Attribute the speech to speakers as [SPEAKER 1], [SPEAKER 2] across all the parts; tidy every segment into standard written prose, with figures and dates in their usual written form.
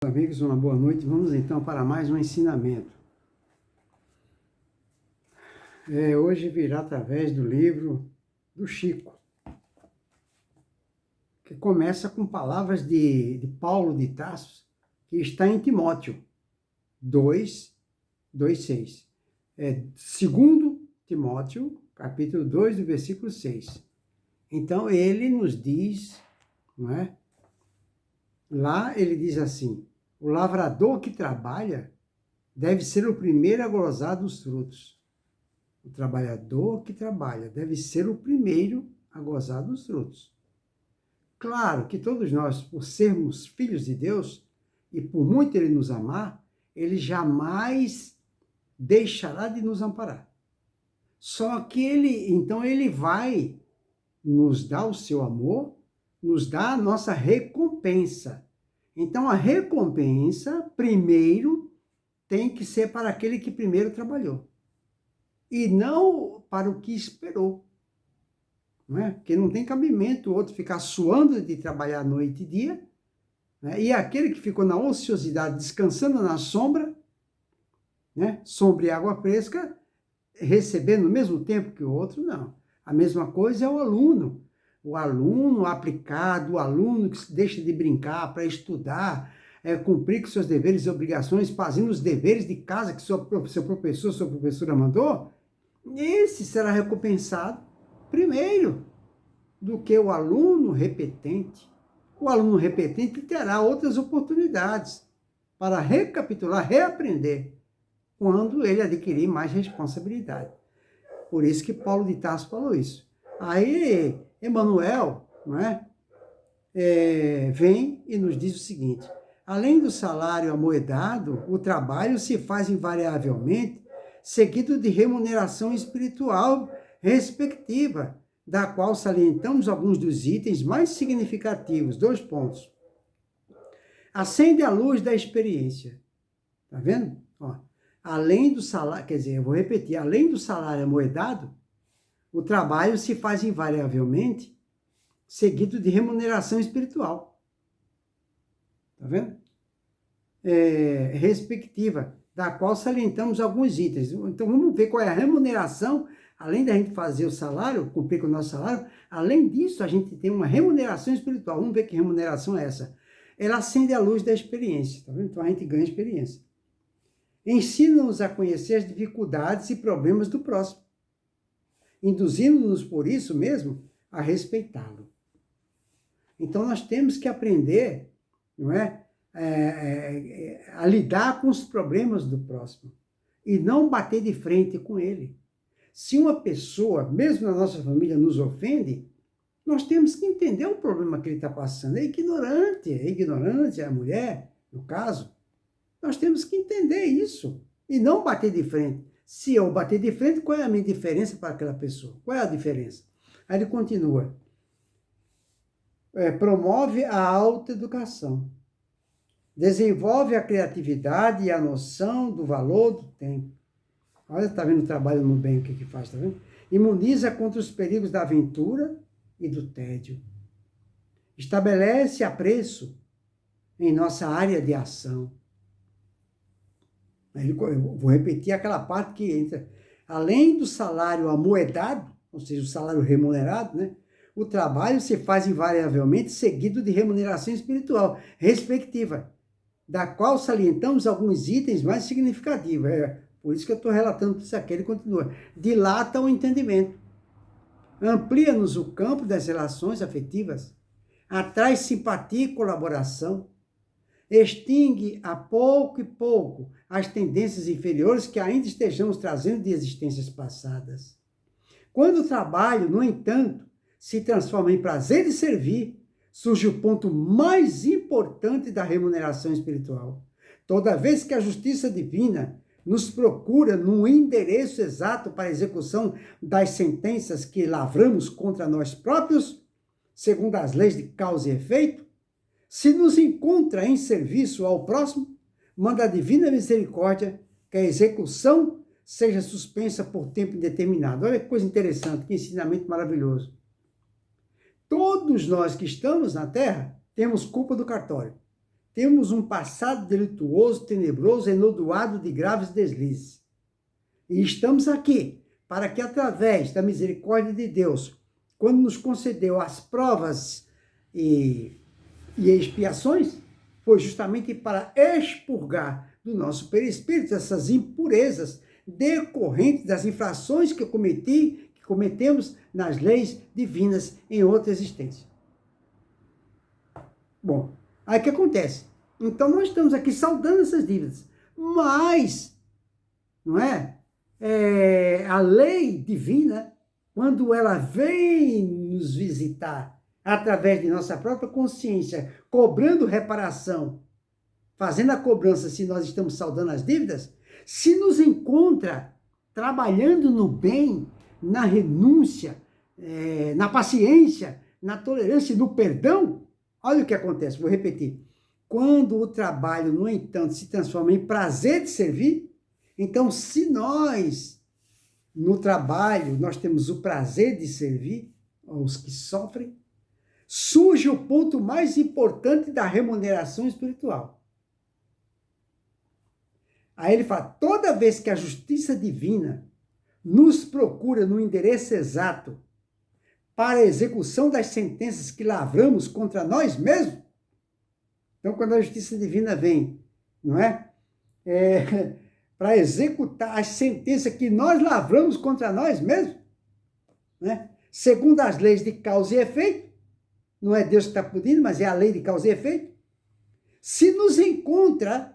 [SPEAKER 1] Amigos, uma boa noite. Vamos então para mais um ensinamento. Hoje virá através do livro do Chico, que começa com palavras de Paulo de Tarso, que está em Timóteo 2:6. Segundo Timóteo, capítulo 2, do versículo 6. Então, ele nos diz, não é? Lá ele diz assim: o lavrador que trabalha deve ser o primeiro a gozar dos frutos. O trabalhador que trabalha deve ser o primeiro a gozar dos frutos. Claro que todos nós, por sermos filhos de Deus, e por muito Ele nos amar, Ele jamais deixará de nos amparar. Só que Ele vai nos dar o seu amor, nos dar a nossa recompensa. Então, a recompensa, primeiro, tem que ser para aquele que primeiro trabalhou. E não para o que esperou. Não é? Porque não tem cabimento o outro ficar suando de trabalhar noite e dia, né? E aquele que ficou na ociosidade, descansando na sombra, né? Sombra e água fresca, recebendo o mesmo tempo que o outro, não. A mesma coisa é o aluno. O aluno aplicado, o aluno que deixa de brincar para estudar, cumprir com seus deveres e obrigações, fazendo os deveres de casa que seu professor, sua professora mandou, esse será recompensado primeiro do que o aluno repetente. O aluno repetente terá outras oportunidades para recapitular, reaprender, quando ele adquirir mais responsabilidade. Por isso que Paulo de Tarso falou isso. Aí, Emmanuel, não é? Vem e nos diz o seguinte: além do salário amoedado, o trabalho se faz invariavelmente seguido de remuneração espiritual respectiva, da qual salientamos alguns dos itens mais significativos. 2 pontos. Acende a luz da experiência. Tá vendo? Ó, além do salário, quer dizer, eu vou repetir, além do salário amoedado, o trabalho se faz invariavelmente seguido de remuneração espiritual. Tá vendo? Respectiva, da qual salientamos alguns itens. Então, vamos ver qual é a remuneração, além da gente fazer o salário, cumprir com o nosso salário, além disso, a gente tem uma remuneração espiritual. Vamos ver que remuneração é essa. Ela acende a luz da experiência, tá vendo? Então, a gente ganha experiência. Ensina-nos a conhecer as dificuldades e problemas do próximo, induzindo-nos, por isso mesmo, a respeitá-lo. Então, nós temos que aprender, não é? A lidar com os problemas do próximo e não bater de frente com ele. Se uma pessoa, mesmo na nossa família, nos ofende, nós temos que entender o problema que ele está passando. É ignorante a mulher, no caso. Nós temos que entender isso e não bater de frente. Se eu bater de frente, qual é a minha diferença para aquela pessoa? Qual é a diferença? Aí ele continua. Promove a autoeducação. Desenvolve a criatividade e a noção do valor do tempo. Olha, está vendo o trabalho no bem, o que faz, está vendo? Imuniza contra os perigos da aventura e do tédio. Estabelece apreço em nossa área de ação. Eu vou repetir aquela parte que entra. Além do salário amoedado, ou seja, o salário remunerado, né? O trabalho se faz invariavelmente seguido de remuneração espiritual, respectiva, da qual salientamos alguns itens mais significativos. Por isso que eu estou relatando isso aqui. Ele continua. Dilata o entendimento. Amplia-nos o campo das relações afetivas. Atrai simpatia e colaboração. Extingue a pouco e pouco as tendências inferiores que ainda estejamos trazendo de existências passadas. Quando o trabalho, no entanto, se transforma em prazer de servir, surge o ponto mais importante da remuneração espiritual. Toda vez que a justiça divina nos procura num endereço exato para a execução das sentenças que lavramos contra nós próprios, segundo as leis de causa e efeito, se nos encontra em serviço ao próximo, manda a divina misericórdia que a execução seja suspensa por tempo indeterminado. Olha que coisa interessante, que ensinamento maravilhoso. Todos nós que estamos na Terra temos culpa do cartório. temos um passado delituoso, tenebroso, enodoado de graves deslizes. E estamos aqui para que, através da misericórdia de Deus, quando nos concedeu as provas e expiações, foi justamente para expurgar do nosso perispírito essas impurezas decorrentes das infrações que cometemos nas leis divinas em outra existência. Bom, aí o que acontece? Então nós estamos aqui saldando essas dívidas, mas, não é? A lei divina, quando ela vem nos visitar através de nossa própria consciência, cobrando reparação, fazendo a cobrança se nós estamos saldando as dívidas, se nos encontra trabalhando no bem, na renúncia, na paciência, na tolerância e no perdão, olha o que acontece, vou repetir. Quando o trabalho, no entanto, se transforma em prazer de servir, então, se nós, no trabalho, nós temos o prazer de servir aos que sofrem, surge o ponto mais importante da remuneração espiritual. Aí ele fala, toda vez que a justiça divina nos procura no endereço exato para a execução das sentenças que lavramos contra nós mesmos, então quando a justiça divina vem, não é? Para executar as sentenças que nós lavramos contra nós mesmos, né? Segundo as leis de causa e efeito, não é Deus que está pedindo, mas é a lei de causa e efeito, se nos encontra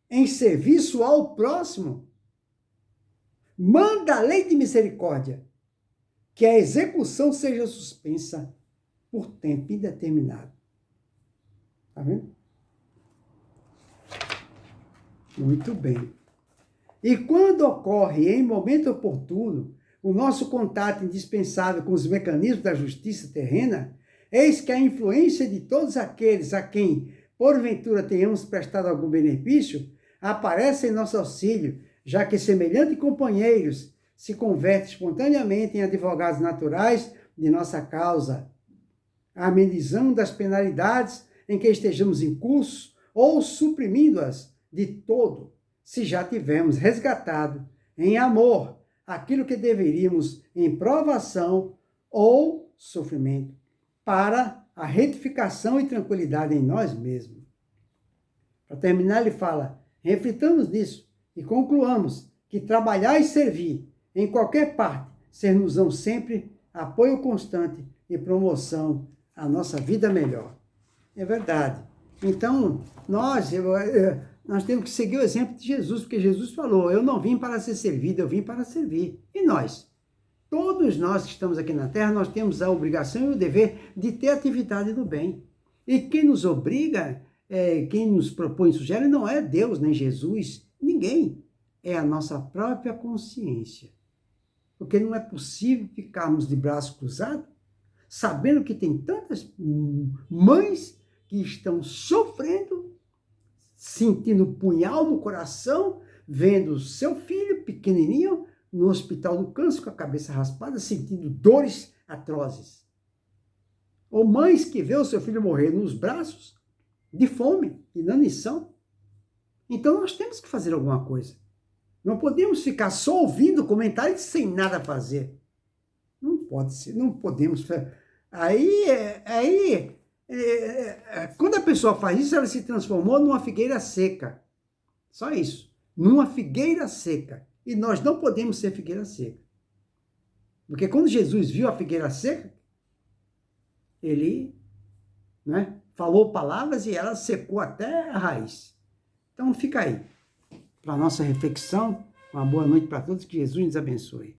[SPEAKER 1] em serviço ao próximo, manda a lei de misericórdia que a execução seja suspensa por tempo indeterminado. Está vendo? Muito bem. E quando ocorre em momento oportuno o nosso contato indispensável com os mecanismos da justiça terrena, eis que a influência de todos aqueles a quem, porventura, tenhamos prestado algum benefício, aparece em nosso auxílio, já que semelhantes companheiros se convertem espontaneamente em advogados naturais de nossa causa, amenizando as penalidades em que estejamos em curso ou suprimindo-as de todo, se já tivermos resgatado em amor aquilo que deveríamos em provação ou sofrimento, para a retificação e tranquilidade em nós mesmos. Para terminar, ele fala, reflitamos nisso e concluamos que trabalhar e servir em qualquer parte ser-nos-ão sempre apoio constante e promoção à nossa vida melhor. É verdade. Então, nós temos que seguir o exemplo de Jesus, porque Jesus falou, eu não vim para ser servido, eu vim para servir. E nós? Todos nós que estamos aqui na Terra, nós temos a obrigação e o dever de ter atividade no bem. E quem nos obriga, quem nos propõe e sugere, não é Deus, nem Jesus, ninguém. É a nossa própria consciência. Porque não é possível ficarmos de braços cruzados, sabendo que tem tantas mães que estão sofrendo, sentindo um punhal no coração, vendo seu filho pequenininho no hospital do câncer com a cabeça raspada, sentindo dores atrozes. Ou mães que vê o seu filho morrer nos braços, de fome, inanição. Então nós temos que fazer alguma coisa. Não podemos ficar só ouvindo comentários sem nada fazer. Não pode ser, não podemos. Quando a pessoa faz isso, ela se transformou numa figueira seca. Só isso. Numa figueira seca. E nós não podemos ser figueira seca. Porque quando Jesus viu a figueira seca, ele falou palavras e ela secou até a raiz. Então fica aí. Para a nossa reflexão, uma boa noite para todos, que Jesus nos abençoe.